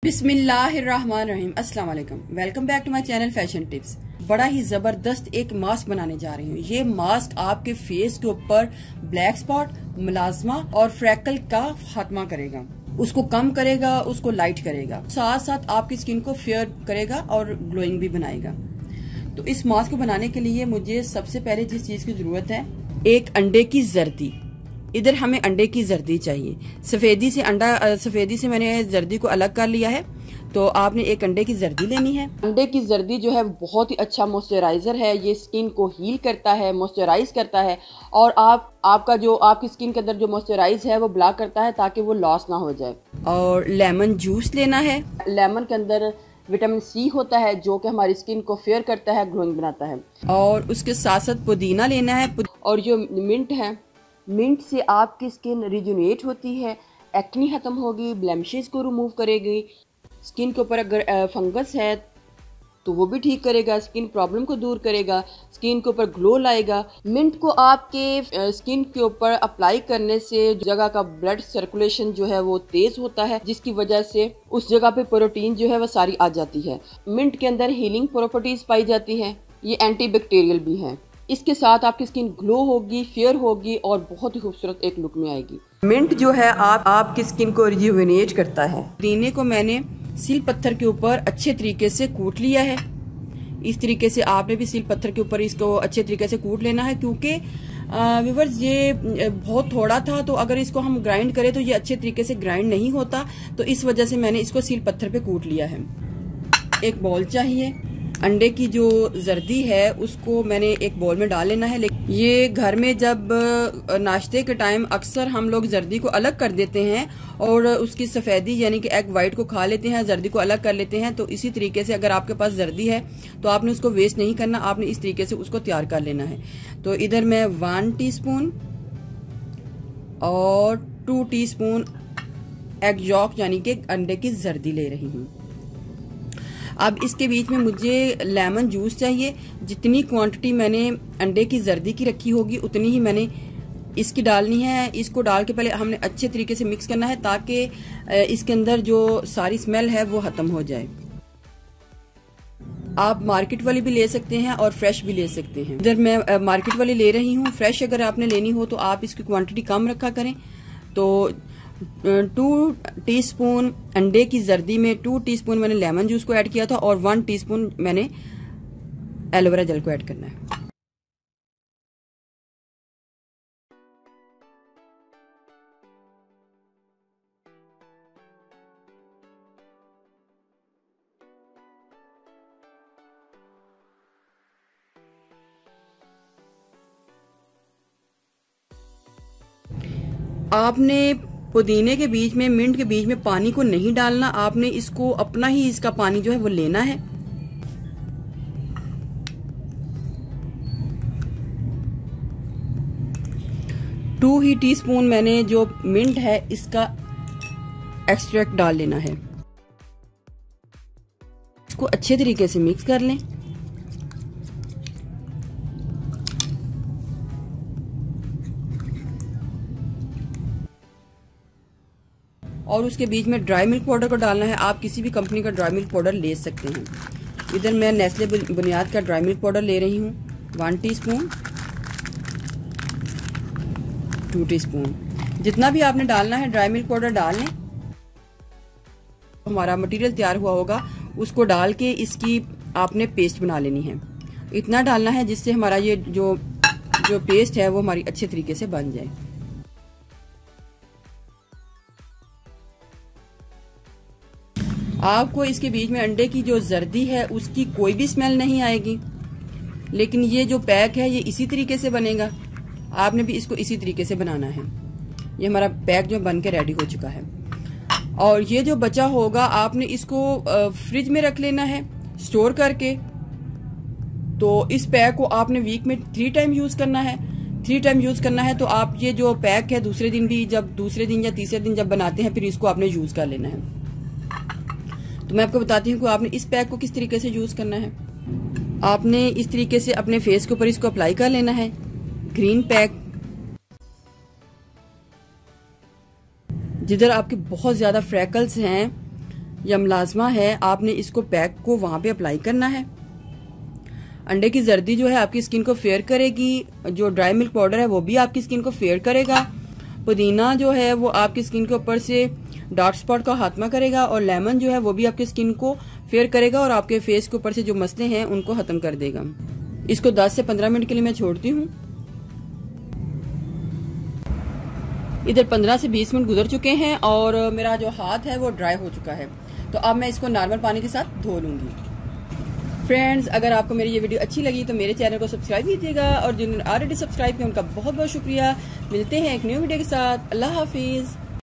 बिस्मिल्लाहिर्रहमानिर्रहीम। अस्सलाम वालेकुम। Welcome back to my channel fashion tips. बड़ा ही जबरदस्त एक मास्क बनाने जा रही हूँ। ये मास्क आपके फेस के ऊपर ब्लैक स्पॉट, मुलाजमा और फ्रैकल का खात्मा करेगा, उसको कम करेगा, उसको लाइट करेगा, साथ साथ आपकी स्किन को फेयर करेगा और ग्लोइंग भी बनाएगा। तो इस मास्क को बनाने के लिए मुझे सबसे पहले जिस चीज की जरूरत है, एक अंडे की जर्दी। इधर हमें अंडे की जर्दी चाहिए। सफेदी से मैंने जर्दी को अलग कर लिया है। तो आपने एक अंडे की जर्दी लेनी है। अंडे की जर्दी जो है बहुत ही अच्छा मॉइस्चराइजर है। ये स्किन को हील करता है, मॉइस्चराइज करता है और आपकी स्किन के अंदर जो मॉइस्चराइज है वो ब्लॉक करता है ताकि वो लॉस ना हो जाए। और लेमन जूस लेना है। लेमन के अंदर विटामिन सी होता है जो कि हमारी स्किन को फेयर करता है, ग्लोइंग बनाता है। और उसके साथ साथ पुदीना लेना है। और जो मिंट है, मिंट से आपकी स्किन रिजुनेट होती है, एक्नी खत्म होगी, ब्लेमिशेस को रिमूव करेगी, स्किन के ऊपर अगर फंगस है तो वो भी ठीक करेगा, स्किन प्रॉब्लम को दूर करेगा, स्किन के ऊपर ग्लो लाएगा। मिंट को आपके स्किन के ऊपर अप्लाई करने से जगह का ब्लड सर्कुलेशन जो है वो तेज होता है, जिसकी वजह से उस जगह पे प्रोटीन जो है वो सारी आ जाती है। मिंट के अंदर हीलिंग प्रॉपर्टीज पाई जाती है, ये एंटी बैक्टीरियल भी है। इसके साथ आपकी स्किन ग्लो होगी, फेयर होगी और बहुत ही खूबसूरत एक लुक में आएगी। मिंट जो है आपकी स्किन को रिजुवेनेट करता है। पुदीने को मैंने सील पत्थर के ऊपर अच्छे तरीके से कूट लिया है। इस तरीके से आपने भी सील पत्थर के ऊपर इसको अच्छे तरीके से कूट लेना है, क्योंकि व्यूअर्स ये बहुत थोड़ा था, तो अगर इसको हम ग्राइंड करें तो ये अच्छे तरीके से ग्राइंड नहीं होता। तो इस वजह से मैंने इसको सील पत्थर पे कूट लिया है। एक बॉल चाहिए। अंडे की जो जर्दी है उसको मैंने एक बॉल में डाल लेना है। लेकिन ये घर में जब नाश्ते के टाइम अक्सर हम लोग जर्दी को अलग कर देते हैं और उसकी सफेदी यानी कि एग वाइट को खा लेते हैं, जर्दी को अलग कर लेते हैं। तो इसी तरीके से अगर आपके पास जर्दी है तो आपने उसको वेस्ट नहीं करना, आपने इस तरीके से उसको तैयार कर लेना है। तो इधर मैं 1 टीस्पून और 2 टीस्पून एग यॉक यानी कि अंडे की जर्दी ले रही हूँ। अब इसके बीच में मुझे लेमन जूस चाहिए। जितनी क्वांटिटी मैंने अंडे की जर्दी की रखी होगी उतनी ही मैंने इसकी डालनी है। इसको डाल के पहले हमने अच्छे तरीके से मिक्स करना है ताकि इसके अंदर जो सारी स्मेल है वो खत्म हो जाए। आप मार्केट वाली भी ले सकते हैं और फ्रेश भी ले सकते हैं। इधर मैं मार्केट वाली ले रही हूँ। फ्रेश अगर आपने लेनी हो तो आप इसकी क्वांटिटी कम रखा करें। तो 2 टीस्पून अंडे की जर्दी में 2 टीस्पून मैंने लेमन जूस को ऐड किया था और 1 टीस्पून मैंने एलोवेरा जेल को ऐड करना है। आपने पुदीने के बीच में, मिंट के बीच में पानी को नहीं डालना। आपने इसको अपना ही इसका पानी जो है वो लेना है। टू ही टीस्पून मैंने जो मिंट है इसका एक्सट्रैक्ट डाल लेना है। इसको अच्छे तरीके से मिक्स कर लें। और उसके बीच में ड्राई मिल्क पाउडर को डालना है। आप किसी भी कंपनी का ड्राई मिल्क पाउडर ले सकते हैं। इधर मैं नेस्ले बुनियाद का ड्राई मिल्क पाउडर ले रही हूँ 1 टीस्पून, 2 टीस्पून, जितना भी आपने डालना है ड्राई मिल्क पाउडर डाल लें। हमारा मटेरियल तैयार हुआ होगा उसको डाल के इसकी आपने पेस्ट बना लेनी है। इतना डालना है जिससे हमारा ये जो पेस्ट है वो हमारी अच्छे तरीके से बन जाए। आपको इसके बीच में अंडे की जो जर्दी है उसकी कोई भी स्मेल नहीं आएगी। लेकिन ये जो पैक है ये इसी तरीके से बनेगा। आपने भी इसको इसी तरीके से बनाना है। ये हमारा पैक जो बन के रेडी हो चुका है। और ये जो बचा होगा आपने इसको फ्रिज में रख लेना है स्टोर करके। तो इस पैक को आपने वीक में 3 टाइम यूज करना है। 3 टाइम यूज करना है तो आप ये जो पैक है दूसरे दिन या तीसरे दिन जब बनाते हैं फिर इसको आपने यूज कर लेना है। तो मैं आपको बताती हूँ कि आपने इस पैक को किस तरीके से यूज करना है। आपने इस तरीके से अपने फेस के ऊपर इसको अप्लाई कर लेना है। ग्रीन पैक जिधर आपके बहुत ज्यादा फ्रैकल्स हैं या मुलाजमा है, आपने इसको पैक को वहां पे अप्लाई करना है। अंडे की जर्दी जो है आपकी स्किन को फेयर करेगी, जो ड्राई मिल्क पाउडर है वो भी आपकी स्किन को फेयर करेगा, पुदीना जो है वो आपकी स्किन के ऊपर से डार्क स्पॉट का खात्मा करेगा, और लेमन जो है वो भी आपकी स्किन को फेयर करेगा और आपके फेस के ऊपर से जो मसले हैं उनको खत्म कर देगा। इसको 10 से 15 मिनट के लिए मैं छोड़ती हूँ। इधर 15 से 20 मिनट गुजर चुके हैं और मेरा जो हाथ है वो ड्राई हो चुका है, तो अब मैं इसको नॉर्मल पानी के साथ धो लूंगी। फ्रेंड्स, अगर आपको मेरी ये वीडियो अच्छी लगी तो मेरे चैनल को सब्सक्राइब कीजिएगा, और जिन्होंने ऑलरेडी सब्सक्राइब किया उनका बहुत बहुत शुक्रिया। मिलते हैं एक न्यू वीडियो के साथ। अल्लाह हाफिज।